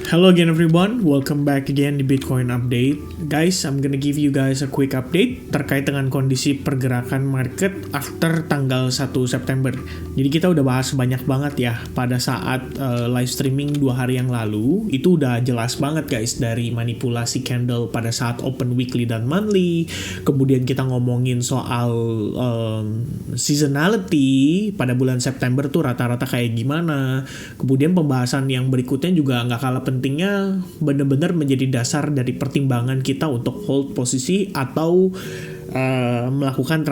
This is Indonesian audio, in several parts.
Hello again everyone, welcome back again di Bitcoin Update. Guys, I'm gonna give you guys a quick update terkait dengan kondisi pergerakan market after tanggal 1 September. Jadi kita udah bahas banyak banget ya pada saat live streaming 2 hari yang lalu. Itu udah jelas banget guys, dari manipulasi candle pada saat open weekly dan monthly. Kemudian kita ngomongin soal seasonality pada bulan September tuh rata-rata kayak gimana. Kemudian pembahasan yang berikutnya juga nggak kalah pentingnya, benar-benar menjadi dasar dari pertimbangan kita untuk hold posisi atau melakukan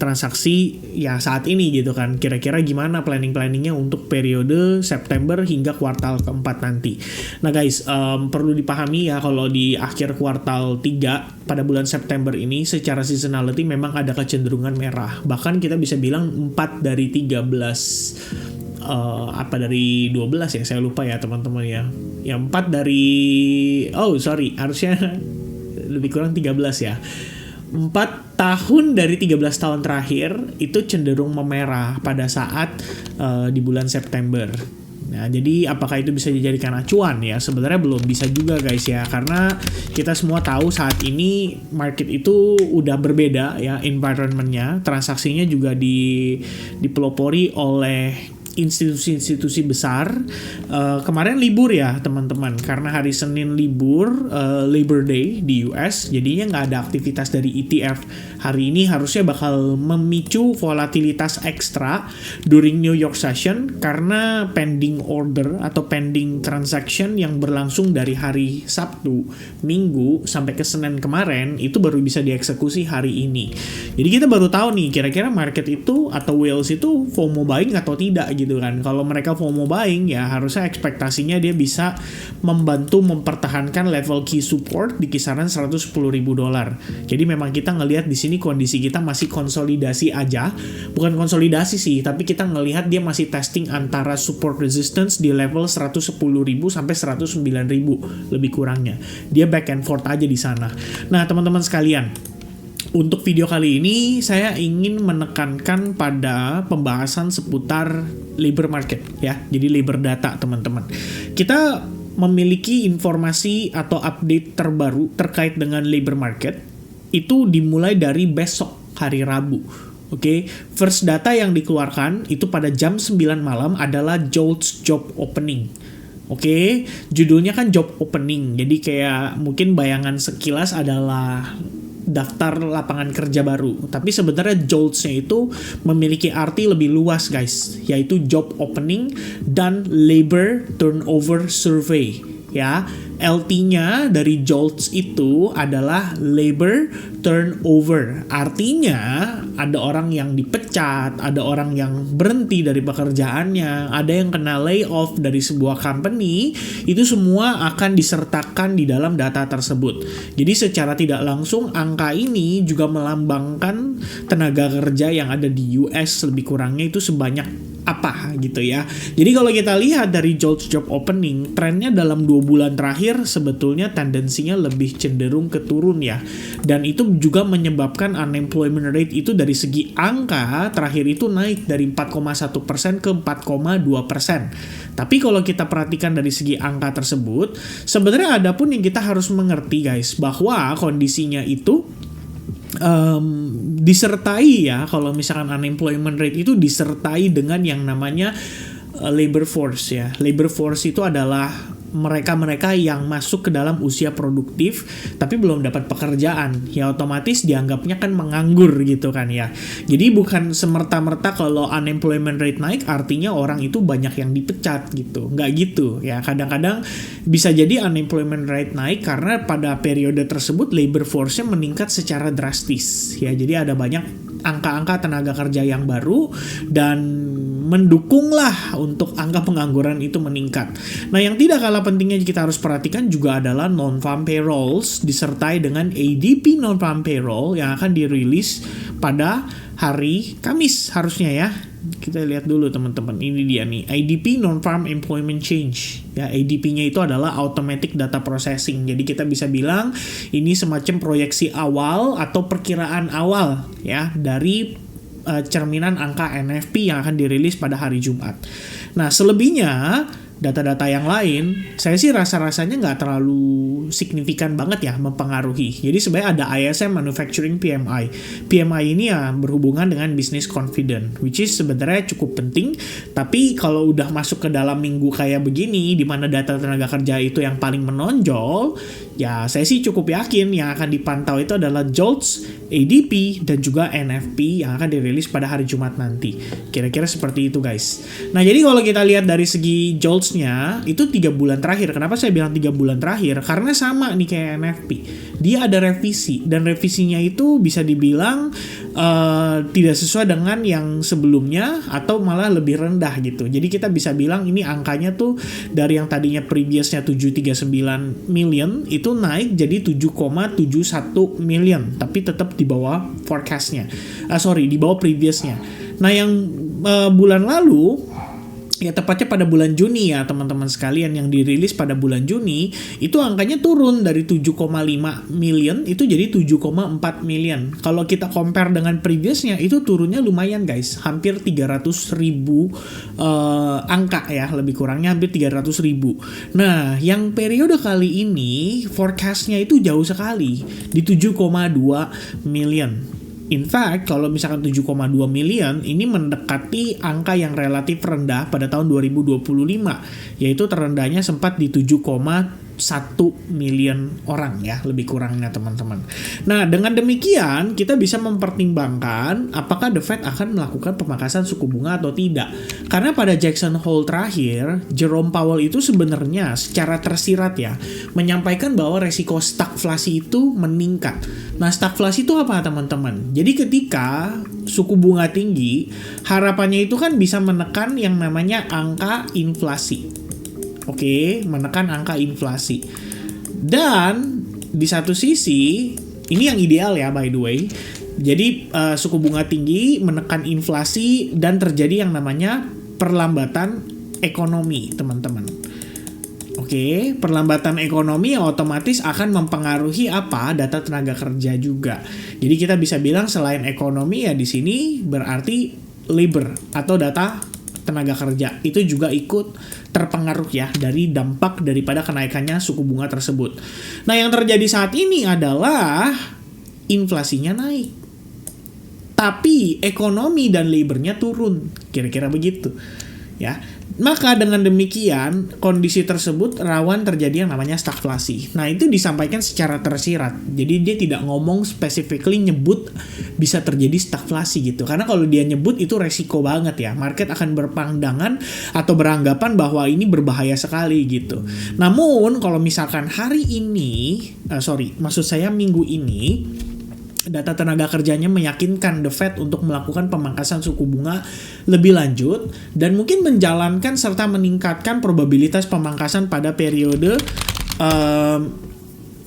transaksi ya saat ini gitu kan. Kira-kira gimana planningnya untuk periode September hingga kuartal keempat nanti. Nah guys, perlu dipahami ya kalau di akhir kuartal 3 pada bulan September ini secara seasonality memang ada kecenderungan merah. Bahkan kita bisa bilang 4 dari 13 dari 12 ya, saya lupa ya teman-teman ya. Yang 4 dari harusnya lebih kurang 13 ya. 4 tahun dari 13 tahun terakhir itu cenderung memerah pada saat di bulan September. Nah, jadi apakah itu bisa dijadikan acuan ya? Sebenarnya belum bisa juga guys ya, karena kita semua tahu saat ini market itu udah berbeda ya environment-nya, transaksinya juga dipelopori oleh institusi-institusi besar. Kemarin libur ya teman-teman, karena hari Senin libur, Labor Day di US, jadinya nggak ada aktivitas dari ETF. Hari ini harusnya bakal memicu volatilitas ekstra during New York session karena pending order atau pending transaction yang berlangsung dari hari Sabtu, Minggu sampai ke Senin kemarin itu baru bisa dieksekusi hari ini. Jadi kita baru tahu nih kira-kira market itu atau whales itu FOMO buying atau tidak gitu kan. Kalau mereka FOMO buying ya harusnya ekspektasinya dia bisa membantu mempertahankan level key support di kisaran $110.000. Jadi memang kita ngelihat di sini kondisi kita masih konsolidasi aja, bukan konsolidasi sih, tapi kita ngelihat dia masih testing antara support resistance di level 110.000 sampai 109.000 lebih kurangnya. Dia back and forth aja di sana. Nah, teman-teman sekalian, untuk video kali ini saya ingin menekankan pada pembahasan seputar labor market ya. Jadi labor data teman-teman. Kita memiliki informasi atau update terbaru terkait dengan labor market itu dimulai dari besok hari Rabu. Oke, first data yang dikeluarkan itu pada jam 9 malam adalah JOLTS Job Opening. Oke, judulnya kan job opening. Jadi kayak mungkin bayangan sekilas adalah daftar lapangan kerja baru. Tapi sebenarnya JOLTS-nya itu memiliki arti lebih luas guys, yaitu job opening dan labor turnover survey. Ya, LT-nya dari JOLTS itu adalah labor turnover. Artinya ada orang yang dipecat, ada orang yang berhenti dari pekerjaannya, ada yang kena layoff dari sebuah company. Itu semua akan disertakan di dalam data tersebut. Jadi secara tidak langsung angka ini juga melambangkan tenaga kerja yang ada di US lebih kurangnya itu sebanyak apa gitu ya. Jadi kalau kita lihat dari JOLTS Job Opening, trennya dalam 2 bulan terakhir sebetulnya tendensinya lebih cenderung ke turun ya. Dan itu juga menyebabkan unemployment rate itu dari segi angka terakhir itu naik dari 4,1% ke 4,2%. Tapi kalau kita perhatikan dari segi angka tersebut, sebenarnya ada pun yang kita harus mengerti guys, bahwa kondisinya itu disertai ya, kalau misalkan unemployment rate itu disertai dengan yang namanya labor force ya. Labor force itu adalah mereka-mereka yang masuk ke dalam usia produktif tapi belum dapat pekerjaan, ya otomatis dianggapnya kan menganggur gitu kan ya. Jadi bukan semerta-merta kalau unemployment rate naik artinya orang itu banyak yang dipecat gitu, nggak gitu ya. Kadang-kadang bisa jadi unemployment rate naik karena pada periode tersebut labor force-nya meningkat secara drastis ya. Jadi ada banyak angka-angka tenaga kerja yang baru dan mendukunglah untuk angka pengangguran itu meningkat. Nah, yang tidak kalah pentingnya kita harus perhatikan juga adalah non-farm payrolls disertai dengan ADP non-farm payroll yang akan dirilis pada hari Kamis harusnya ya. Kita lihat dulu teman-teman, ini dia nih ADP non-farm employment change ya. ADP-nya itu adalah automatic data processing. Jadi kita bisa bilang ini semacam proyeksi awal atau perkiraan awal ya dari cerminan angka NFP yang akan dirilis pada hari Jumat. Nah, selebihnya data-data yang lain, saya sih rasa-rasanya nggak terlalu signifikan banget ya mempengaruhi. Jadi sebenarnya ada ISM Manufacturing PMI. PMI ini ya berhubungan dengan business confidence, which is sebenarnya cukup penting. Tapi kalau udah masuk ke dalam minggu kayak begini, di mana data tenaga kerja itu yang paling menonjol, ya saya sih cukup yakin yang akan dipantau itu adalah JOLTS, ADP, dan juga NFP yang akan dirilis pada hari Jumat nanti. Kira-kira seperti itu guys. Nah jadi kalau kita lihat dari segi JOLTS-nya, itu 3 bulan terakhir. Kenapa saya bilang 3 bulan terakhir? Karena sama nih kayak NFP. Dia ada revisi, dan revisinya itu bisa dibilang tidak sesuai dengan yang sebelumnya, atau malah lebih rendah gitu. Jadi kita bisa bilang ini angkanya tuh dari yang tadinya previousnya 739 million, itu naik jadi 7,71 million, tapi tetap di bawah forecast-nya. Di bawah previous-nya. Nah, yang bulan lalu, ya tepatnya pada bulan Juni ya teman-teman sekalian, yang dirilis pada bulan Juni, itu angkanya turun dari 7,5 million, itu jadi 7,4 million. Kalau kita compare dengan previous-nya, itu turunnya lumayan guys, hampir 300 ribu angka ya, lebih kurangnya hampir 300 ribu. Nah, yang periode kali ini, forecast-nya itu jauh sekali, di 7,2 million. In fact, kalau misalkan 7,2 million, ini mendekati angka yang relatif rendah pada tahun 2025, yaitu terendahnya sempat di 7,1 million orang ya, lebih kurangnya teman-teman. Nah, dengan demikian, kita bisa mempertimbangkan apakah The Fed akan melakukan pemangkasan suku bunga atau tidak. Karena pada Jackson Hole terakhir, Jerome Powell itu sebenarnya secara tersirat ya, menyampaikan bahwa resiko stagflasi itu meningkat. Nah, stagflasi itu apa teman-teman? Jadi ketika suku bunga tinggi, harapannya itu kan bisa menekan yang namanya angka inflasi. Oke, menekan angka inflasi. Dan di satu sisi, ini yang ideal ya by the way. Jadi suku bunga tinggi menekan inflasi dan terjadi yang namanya perlambatan ekonomi, teman-teman. Oke, perlambatan ekonomi otomatis akan mempengaruhi apa? Data tenaga kerja juga. Jadi kita bisa bilang selain ekonomi ya di sini berarti labor atau data tenaga kerja itu juga ikut terpengaruh ya dari dampak daripada kenaikannya suku bunga tersebut. Nah, yang terjadi saat ini adalah inflasinya naik, tapi ekonomi dan labornya turun, kira-kira begitu ya. Maka dengan demikian kondisi tersebut rawan terjadi yang namanya stagflasi. Nah, itu disampaikan secara tersirat. Jadi dia tidak ngomong specifically nyebut bisa terjadi stagflasi gitu. Karena kalau dia nyebut itu resiko banget ya. Market akan berpandangan atau beranggapan bahwa ini berbahaya sekali gitu. Namun kalau misalkan hari ini, maksud saya minggu ini, data tenaga kerjanya meyakinkan The Fed untuk melakukan pemangkasan suku bunga lebih lanjut dan mungkin menjalankan serta meningkatkan probabilitas pemangkasan pada periode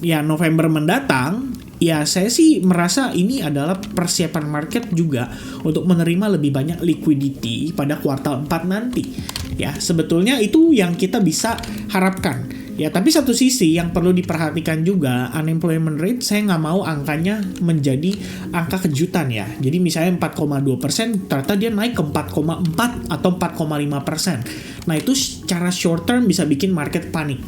November mendatang. Ya, saya sih merasa ini adalah persiapan market juga untuk menerima lebih banyak liquidity pada kuartal 4 nanti. Ya, sebetulnya itu yang kita bisa harapkan. Ya, tapi satu sisi yang perlu diperhatikan juga, unemployment rate saya nggak mau angkanya menjadi angka kejutan ya. Jadi misalnya 4,2%, ternyata dia naik ke 4,4 atau 4,5%. Nah, itu secara short term bisa bikin market panik.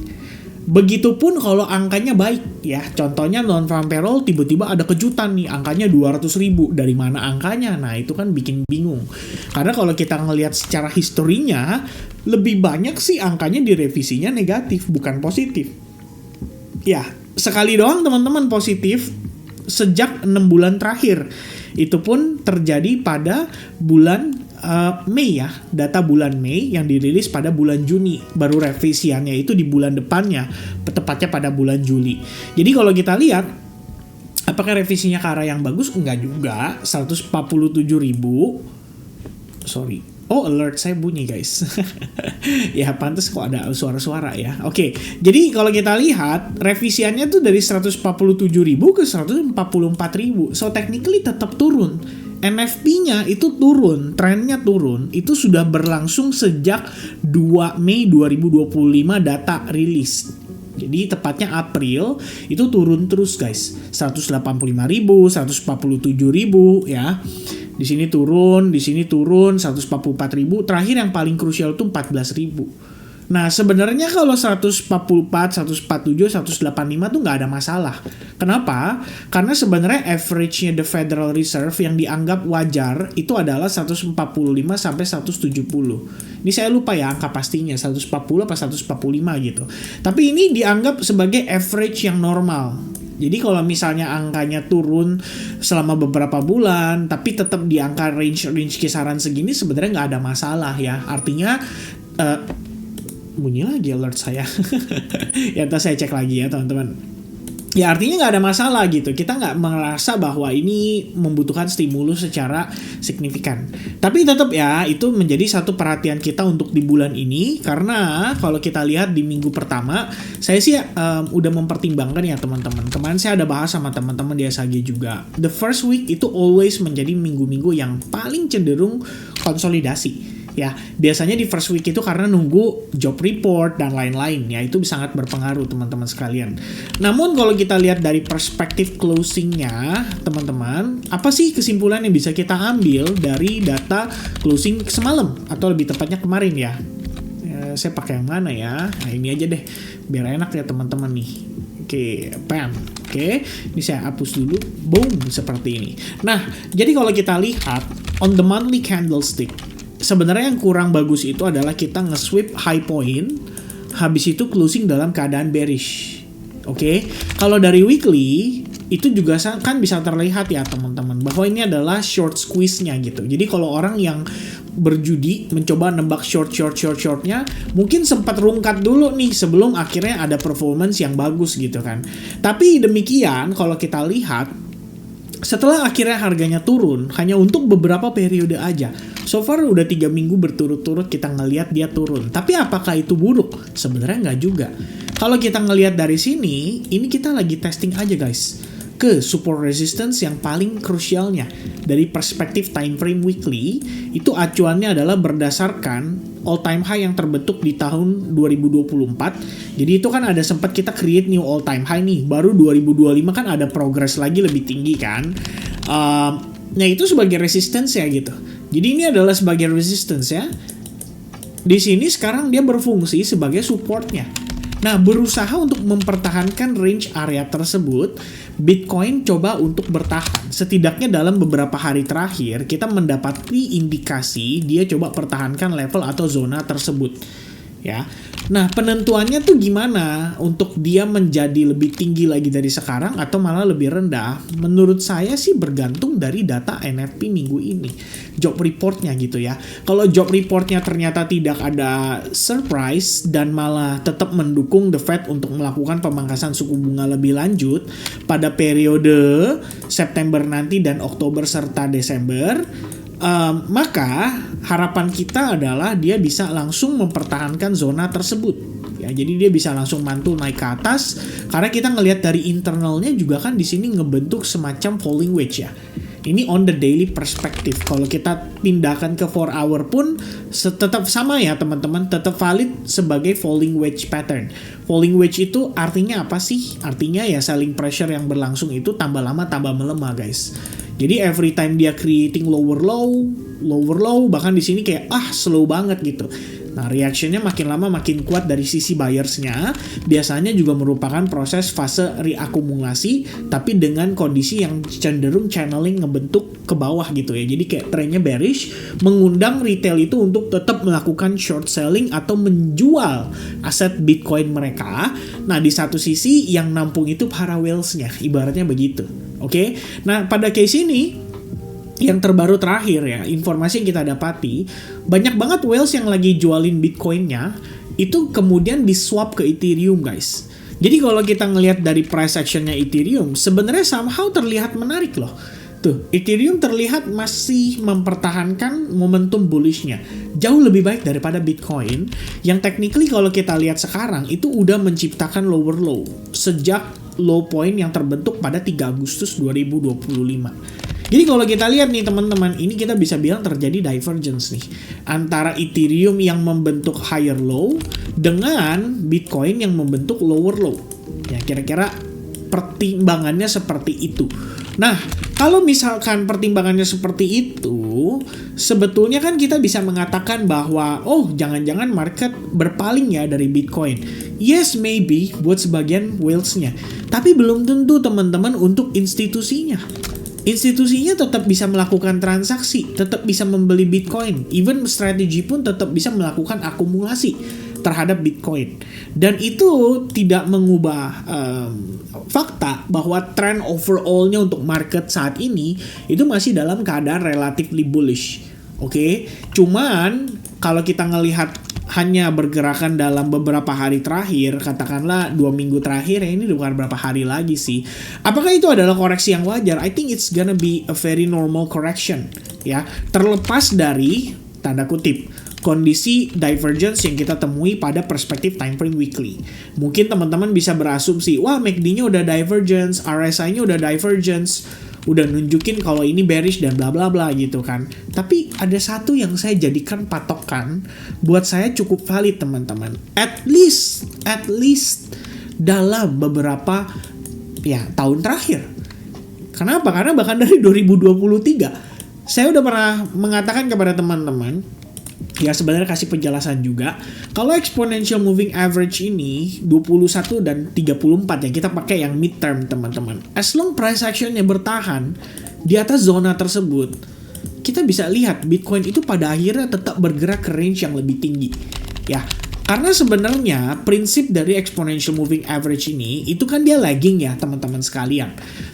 Begitupun kalau angkanya baik ya. Contohnya non-farm payroll tiba-tiba ada kejutan nih, angkanya 200 ribu. Dari mana angkanya? Nah, itu kan bikin bingung. Karena kalau kita ngelihat secara historinya, lebih banyak sih angkanya direvisinya negatif, bukan positif. Ya, sekali doang teman-teman positif sejak 6 bulan terakhir. Itu pun terjadi pada bulan Mei ya, data bulan Mei yang dirilis pada bulan Juni, baru revisiannya itu di bulan depannya, tepatnya pada bulan Juli. Jadi kalau kita lihat, apakah revisinya ke arah yang bagus? Enggak juga, 147.000. Oh, alert saya bunyi guys. Ya, pantas kok ada suara-suara ya. Oke, jadi kalau kita lihat, revisiannya tuh dari 147.000 ke 144.000. So, technically tetap turun. NFP-nya itu turun, trennya turun. Itu sudah berlangsung sejak 2 Mei 2025 data rilis. Jadi tepatnya April itu turun terus guys. 185.000, 147.000 ya. Di sini turun, 144.000. Terakhir yang paling krusial itu 14.000. Nah, sebenarnya kalau 144, 147, 185 tuh nggak ada masalah. Kenapa? Karena sebenarnya average-nya the Federal Reserve yang dianggap wajar itu adalah 145 sampai 170. Ini saya lupa ya angka pastinya, 140 apa 145 gitu. Tapi ini dianggap sebagai average yang normal. Jadi kalau misalnya angkanya turun selama beberapa bulan, tapi tetap di angka range kisaran segini, sebenarnya nggak ada masalah ya. Artinya bunyi lagi alert saya. Ya, ntar saya cek lagi ya teman-teman. Ya artinya nggak ada masalah gitu. Kita nggak merasa bahwa ini membutuhkan stimulus secara signifikan. Tapi tetap ya itu menjadi satu perhatian kita untuk di bulan ini. Karena kalau kita lihat di minggu pertama, saya sih udah mempertimbangkan ya teman-teman. Kemarin saya ada bahas sama teman-teman di SHG juga. The first week itu always menjadi minggu-minggu yang paling cenderung konsolidasi. Ya, biasanya di first week itu karena nunggu job report dan lain-lain ya, itu sangat berpengaruh teman-teman sekalian. Namun kalau kita lihat dari perspektif closingnya teman-teman, apa sih kesimpulan yang bisa kita ambil dari data closing semalam atau lebih tepatnya kemarin ya? Saya pakai yang mana ya? Nah ini aja deh, biar enak ya teman-teman nih. Oke, pam. Oke, ini saya hapus dulu. Boom, seperti ini. Nah, jadi kalau kita lihat on the monthly candlestick, sebenarnya yang kurang bagus itu adalah kita nge-sweep high point, habis itu closing dalam keadaan bearish. Oke, kalau dari weekly itu juga kan bisa terlihat ya teman-teman bahwa ini adalah short squeeze-nya gitu. Jadi kalau orang yang berjudi mencoba nembak shortnya, mungkin sempat rungkat dulu nih sebelum akhirnya ada performance yang bagus gitu kan. Tapi demikian kalau kita lihat setelah akhirnya harganya turun hanya untuk beberapa periode aja. So far udah 3 minggu berturut-turut kita ngelihat dia turun. Tapi apakah itu buruk? Sebenarnya nggak juga. Kalau kita ngelihat dari sini, ini kita lagi testing aja guys ke support resistance yang paling krusialnya. Dari perspektif time frame weekly, itu acuannya adalah berdasarkan all time high yang terbentuk di tahun 2024. Jadi itu kan ada sempat kita create new all time high nih. Baru 2025 kan ada progress lagi lebih tinggi kan. Nah itu sebagai resistance ya gitu. Jadi ini adalah sebagai resistance ya. Di sini sekarang dia berfungsi sebagai supportnya. Nah, berusaha untuk mempertahankan range area tersebut, Bitcoin coba untuk bertahan. Setidaknya dalam beberapa hari terakhir, kita mendapati indikasi dia coba pertahankan level atau zona tersebut. Ya. Nah, penentuannya tuh gimana untuk dia menjadi lebih tinggi lagi dari sekarang atau malah lebih rendah? Menurut saya sih bergantung dari data NFP minggu ini. Job reportnya gitu ya. Kalau job reportnya ternyata tidak ada surprise dan malah tetap mendukung the Fed untuk melakukan pemangkasan suku bunga lebih lanjut pada periode September nanti dan Oktober serta Desember, maka harapan kita adalah dia bisa langsung mempertahankan zona tersebut. Ya, jadi dia bisa langsung mantul naik ke atas karena kita ngelihat dari internalnya juga kan di sini ngebentuk semacam falling wedge ya. Ini on the daily perspective. Kalau kita pindahkan ke 4 hour pun tetap sama ya teman-teman, tetap valid sebagai falling wedge pattern. Falling wedge itu artinya apa sih? Artinya ya selling pressure yang berlangsung itu tambah lama tambah melemah guys. Jadi every time dia creating lower low, bahkan di sini kayak slow banget gitu. Nah, reactionnya makin lama makin kuat dari sisi buyersnya. Biasanya juga merupakan proses fase reakumulasi, tapi dengan kondisi yang cenderung channeling ngebentuk ke bawah gitu ya. Jadi kayak trennya bearish, mengundang retail itu untuk tetap melakukan short selling atau menjual aset Bitcoin mereka. Nah, di satu sisi yang nampung itu para whales-nya, ibaratnya begitu. Oke? Nah, pada case ini yang terbaru terakhir ya, informasi yang kita dapati, banyak banget whales yang lagi jualin Bitcoin-nya, itu kemudian di-swap ke Ethereum guys. Jadi kalau kita ngelihat dari price action-nya Ethereum, sebenarnya somehow terlihat menarik loh. Tuh, Ethereum terlihat masih mempertahankan momentum bullish-nya. Jauh lebih baik daripada Bitcoin, yang technically kalau kita lihat sekarang, itu udah menciptakan lower low, sejak low point yang terbentuk pada 3 Agustus 2025. Jadi kalau kita lihat nih teman-teman, ini kita bisa bilang terjadi divergence nih antara Ethereum yang membentuk higher low dengan Bitcoin yang membentuk lower low. Ya kira-kira pertimbangannya seperti itu. Nah, Kalau misalkan pertimbangannya seperti itu, sebetulnya kan kita bisa mengatakan bahwa jangan-jangan market berpaling ya dari Bitcoin. Yes, maybe buat sebagian whales-nya. Tapi belum tentu teman-teman untuk institusinya. Institusinya tetap bisa melakukan transaksi, tetap bisa membeli Bitcoin. Even strategi pun tetap bisa melakukan akumulasi terhadap Bitcoin. Dan itu tidak mengubah fakta bahwa trend overall-nya untuk market saat ini itu masih dalam keadaan relatively bullish. Oke, cuman kalau kita ngelihat hanya bergerakan dalam beberapa hari terakhir, katakanlah 2 minggu terakhir, ini bukan berapa hari lagi sih. Apakah itu adalah koreksi yang wajar? I think it's gonna be a very normal correction, ya. Terlepas dari tanda kutip kondisi divergence yang kita temui pada perspektif time frame weekly. Mungkin teman-teman bisa berasumsi, wah MACD-nya udah divergence, RSI-nya udah divergence, udah nunjukin kalau ini bearish dan bla bla bla gitu kan. Tapi ada satu yang saya jadikan patokan buat saya cukup valid teman-teman. At least dalam beberapa tahun terakhir. Kenapa? Karena bahkan dari 2023 saya udah pernah mengatakan kepada teman-teman, ya sebenarnya kasih penjelasan juga, kalau exponential moving average ini 21 dan 34 ya, kita pakai yang midterm teman-teman. As long price actionnya bertahan di atas zona tersebut, kita bisa lihat Bitcoin itu pada akhirnya tetap bergerak ke range yang lebih tinggi. Ya, karena sebenarnya prinsip dari exponential moving average ini itu kan dia lagging ya teman-teman sekalian.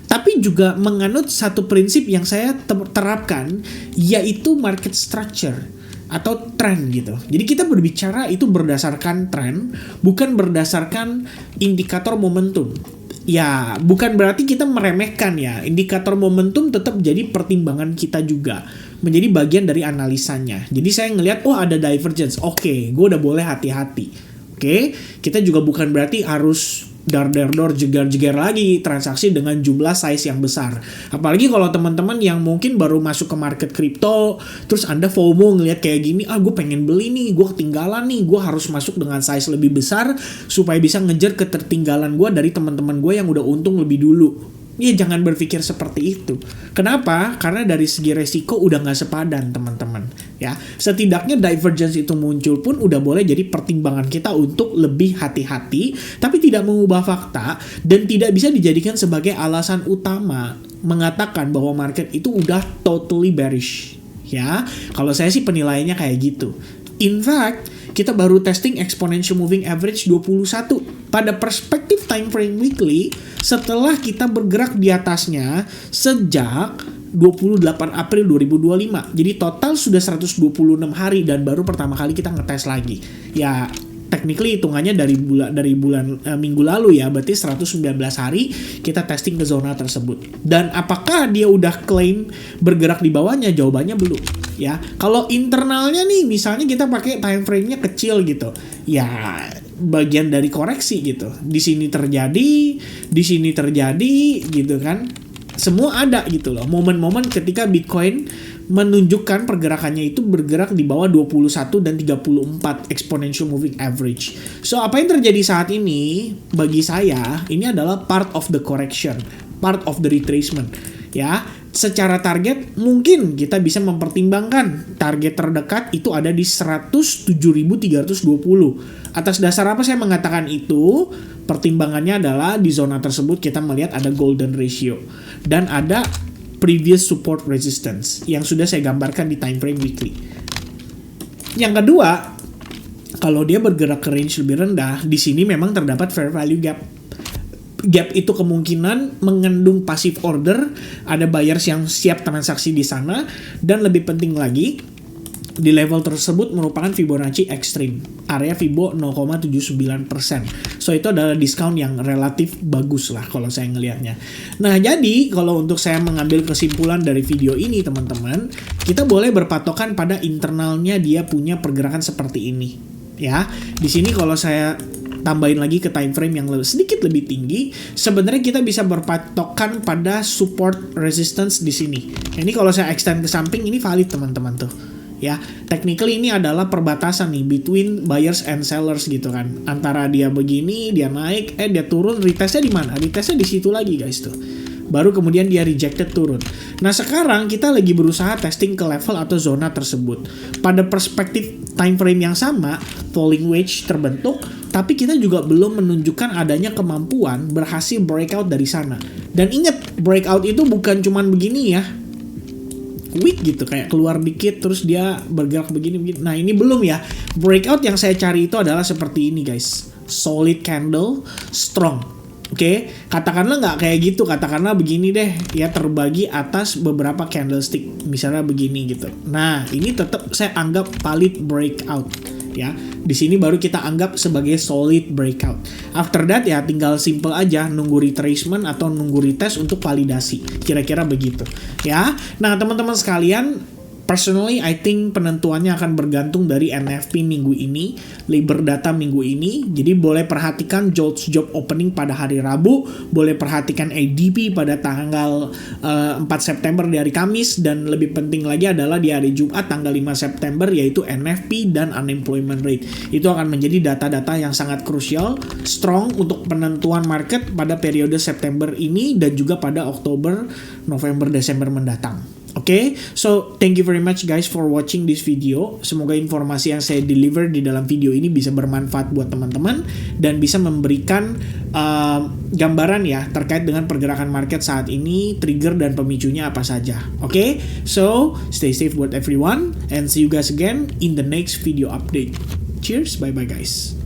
Tapi juga menganut satu prinsip yang saya terapkan, yaitu market structure atau tren gitu. Jadi kita berbicara itu berdasarkan tren, bukan berdasarkan indikator momentum. Ya, bukan berarti kita meremehkan ya. Indikator momentum tetap jadi pertimbangan kita juga. Menjadi bagian dari analisanya. Jadi saya ngelihat, ada divergence. Oke, gue udah boleh hati-hati. Oke, kita juga bukan berarti harus dar-dar-dor jegar-jegar lagi transaksi dengan jumlah size yang besar. Apalagi kalau teman-teman yang mungkin baru masuk ke market crypto, terus Anda FOMO ngelihat kayak gini, gue pengen beli nih, gue ketinggalan nih, gue harus masuk dengan size lebih besar supaya bisa ngejar ketertinggalan gue dari teman-teman gue yang udah untung lebih dulu. Ya jangan berpikir seperti itu. Kenapa? Karena dari segi resiko udah gak sepadan teman-teman. Ya, setidaknya divergence itu muncul pun udah boleh jadi pertimbangan kita untuk lebih hati-hati, tapi tidak mengubah fakta dan tidak bisa dijadikan sebagai alasan utama mengatakan bahwa market itu udah totally bearish. Ya, kalau saya sih penilaiannya kayak gitu. In fact, kita baru testing exponential moving average 21 pada perspektif time frame weekly setelah kita bergerak di atasnya sejak 28 April 2025. Jadi total sudah 126 hari dan baru pertama kali kita ngetes lagi. Ya, technically hitungannya dari bulan minggu lalu ya, berarti 119 hari kita testing ke zona tersebut. Dan apakah dia udah klaim bergerak di bawahnya? Jawabannya belum. Ya, kalau internalnya nih misalnya kita pakai time frame-nya kecil gitu. Ya, bagian dari koreksi gitu. Di sini terjadi gitu kan. Semua ada gitu loh. Momen-momen ketika Bitcoin menunjukkan pergerakannya itu bergerak di bawah 21 dan 34 exponential moving average. So, apa yang terjadi saat ini bagi saya ini adalah part of the correction, part of the retracement. Ya, secara target mungkin kita bisa mempertimbangkan target terdekat itu ada di 107.320. Atas dasar apa saya mengatakan itu? Pertimbangannya adalah di zona tersebut kita melihat ada golden ratio dan ada previous support resistance yang sudah saya gambarkan di time frame weekly. Yang kedua, kalau dia bergerak ke range lebih rendah, di sini memang terdapat fair value gap. Gap itu kemungkinan mengandung passive order, ada buyers yang siap transaksi di sana, dan lebih penting lagi, di level tersebut merupakan Fibonacci ekstrim, area Fibo 0,79%. So itu adalah diskon yang relatif bagus lah kalau saya ngelihatnya. Nah jadi kalau untuk saya mengambil kesimpulan dari video ini teman-teman, kita boleh berpatokan pada internalnya dia punya pergerakan seperti ini. Ya, di sini kalau saya tambahin lagi ke time frame yang sedikit lebih tinggi, sebenarnya kita bisa berpatokan pada support resistance di sini. Ini kalau saya extend ke samping ini valid teman-teman tuh. Ya, technically ini adalah perbatasan nih between buyers and sellers gitu kan. Antara dia begini, dia naik, dia turun, retestnya di mana? Retestnya di situ lagi guys tuh. baru kemudian dia rejected turun. Nah sekarang kita lagi berusaha testing ke level atau zona tersebut. Pada perspektif time frame yang sama, falling wedge terbentuk, tapi kita juga belum menunjukkan adanya kemampuan berhasil breakout dari sana. Dan ingat, breakout itu bukan cuman begini ya, weak gitu, kayak keluar dikit terus dia bergerak begini. Nah ini belum ya. Breakout yang saya cari itu adalah seperti ini guys, solid candle, strong. Oke, katakanlah nggak kayak gitu, katakanlah begini deh, ya terbagi atas beberapa candlestick, misalnya begini gitu. Nah, ini tetap saya anggap valid breakout, ya. Di sini baru kita anggap sebagai solid breakout. After that ya tinggal simple aja, nunggu retracement atau nunggu retest untuk validasi, kira-kira begitu, ya. Nah, teman-teman sekalian, personally, I think penentuannya akan bergantung dari NFP minggu ini, Labor Data minggu ini. Jadi boleh perhatikan JOLTS job opening pada hari Rabu, boleh perhatikan ADP pada tanggal 4 September di hari Kamis, dan lebih penting lagi adalah di hari Jumat tanggal 5 September yaitu NFP dan unemployment rate. Itu akan menjadi data-data yang sangat krusial, strong untuk penentuan market pada periode September ini dan juga pada Oktober, November, Desember mendatang. Oke, so thank you very much guys for watching this video. Semoga informasi yang saya deliver di dalam video ini bisa bermanfaat buat teman-teman dan bisa memberikan gambaran ya terkait dengan pergerakan market saat ini, trigger dan pemicunya apa saja. Oke, so stay safe buat everyone and see you guys again in the next video update. Cheers, bye bye guys.